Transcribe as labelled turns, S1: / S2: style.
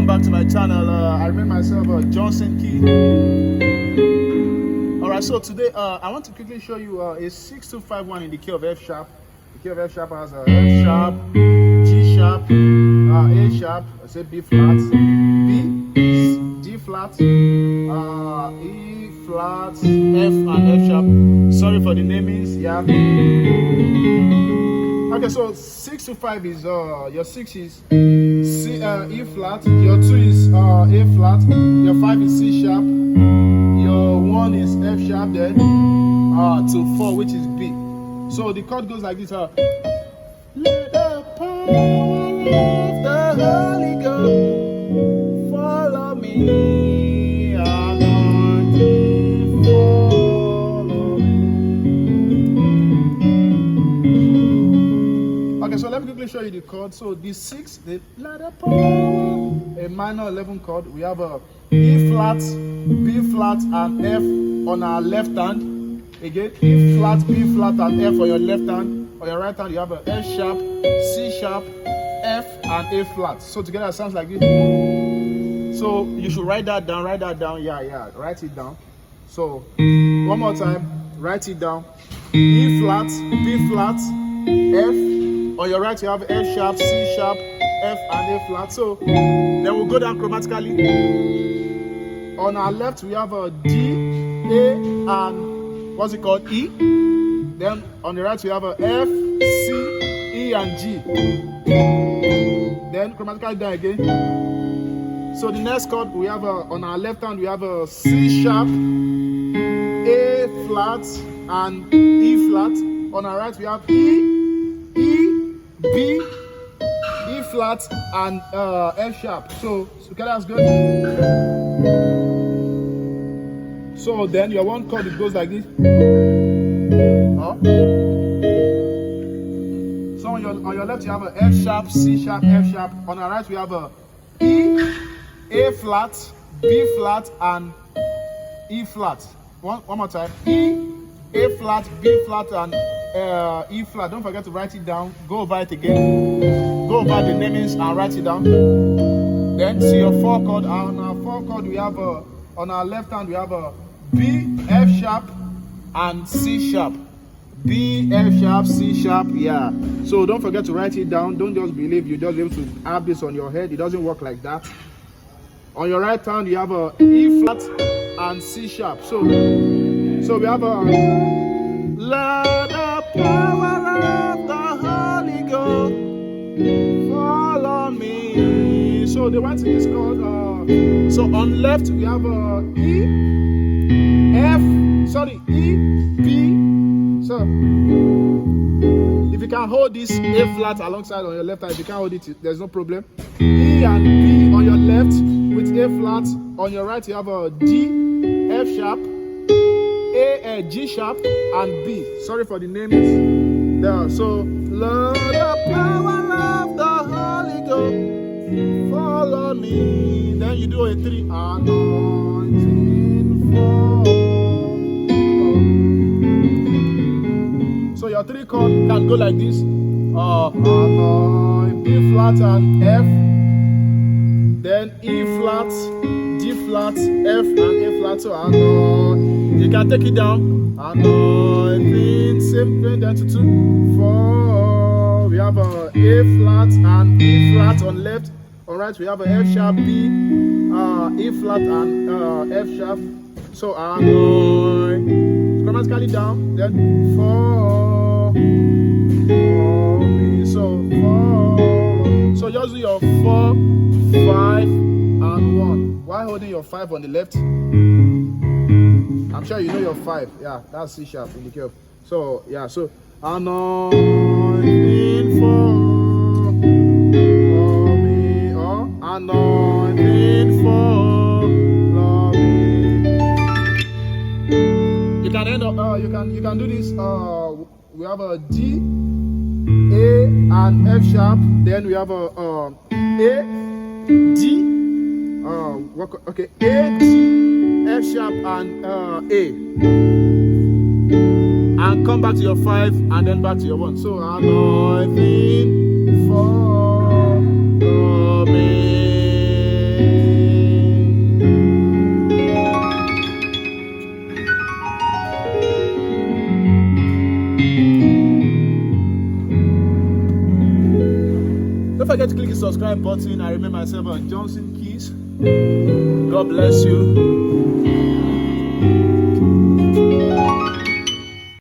S1: back to my channel. I remain myself Johnsonkeyz. Alright, so today I want to quickly show you a 6-2-5-1 in the key of F sharp. The key of F sharp has F sharp, G sharp, A sharp, I say B flat, B, D flat, E flat, F and F sharp. Sorry for the namings, yeah. Okay, so 6-5 is your 6 is C, E flat, your 2 is A flat, your 5 is C sharp, your 1 is F sharp, then to 4, which is B. So the chord goes like this. Let the power of the Holy Ghost follow me, anointing follow me. Okay, so let me quickly show you the chord. So the 6, the let the power, a minor 11 chord. We have a E flat, B flat, and F on our left hand. Again, E flat, B flat, and F on your left hand. On your right hand, you have a F sharp, C sharp, F, and A flat. So together it sounds like this. So you should write that down, yeah, write it down. So one more time, write it down. E flat, B flat, F. On your right, you have F sharp, C sharp, F, and A flat. So then we'll go down chromatically. On our left, we have a D, A, and what's it called? E. Then on the right we have a F, C, E, and G. Then chromatically down again. So the next chord we have on our left hand we have a C sharp, A flat, and E flat. On our right we have E, B, E flat, and F sharp. So okay, that's good. So then your one chord it goes like this. So on your left you have a F sharp, C sharp, F sharp. On the right we have a E, A flat, B flat, and E flat. One more time. E, A flat, B flat, and E flat. Don't forget to write it down. Go over it again. Go over the namings and write it down. Then see your 4 chord. On our 4 chord we have on our left hand we have a B, F sharp, and C sharp. B, F sharp, C sharp, yeah. So don't forget to write it down. Don't just believe you just be able to have this on your head. It doesn't work like that. On your right hand you have a E flat and C sharp. So we have a let the power of the Holy Ghost follow me. So the one thing is called so on left we have a E, E, B. So if you can hold this A flat alongside on your left hand, if you can't hold it, there's no problem. E and B on your left with A flat. On your right you have a D, F sharp, A, G sharp, and B. Sorry for the names there. So Lord, the power of the Holy Ghost follow me. Then you do a 3, anointing fall. So your 3 chord can go like this. B flat and F. Then E flat, D flat, F and A flat. So you can take it down. Anointing, same thing, then to 2, 4. We have a flat and E flat on left. On right we have a F sharp, B, E flat, and F sharp. So anointing. Chromatically down, then 4, me. So 4. So just do your 4, 5, and 1. While holding your 5 on the left. I'm sure you know your 5. Yeah, that's C sharp in the key of. So yeah, so anointing for me, anointing for me. You can end up. You can do this. We have a D, A, and F sharp. Then we have a A, D. Okay, A, D, F sharp, and A. And come back to your 5 and then back to your 1. So anointing for me. Don't forget to click the subscribe button. I remember myself on Johnsonkeyz. God bless you.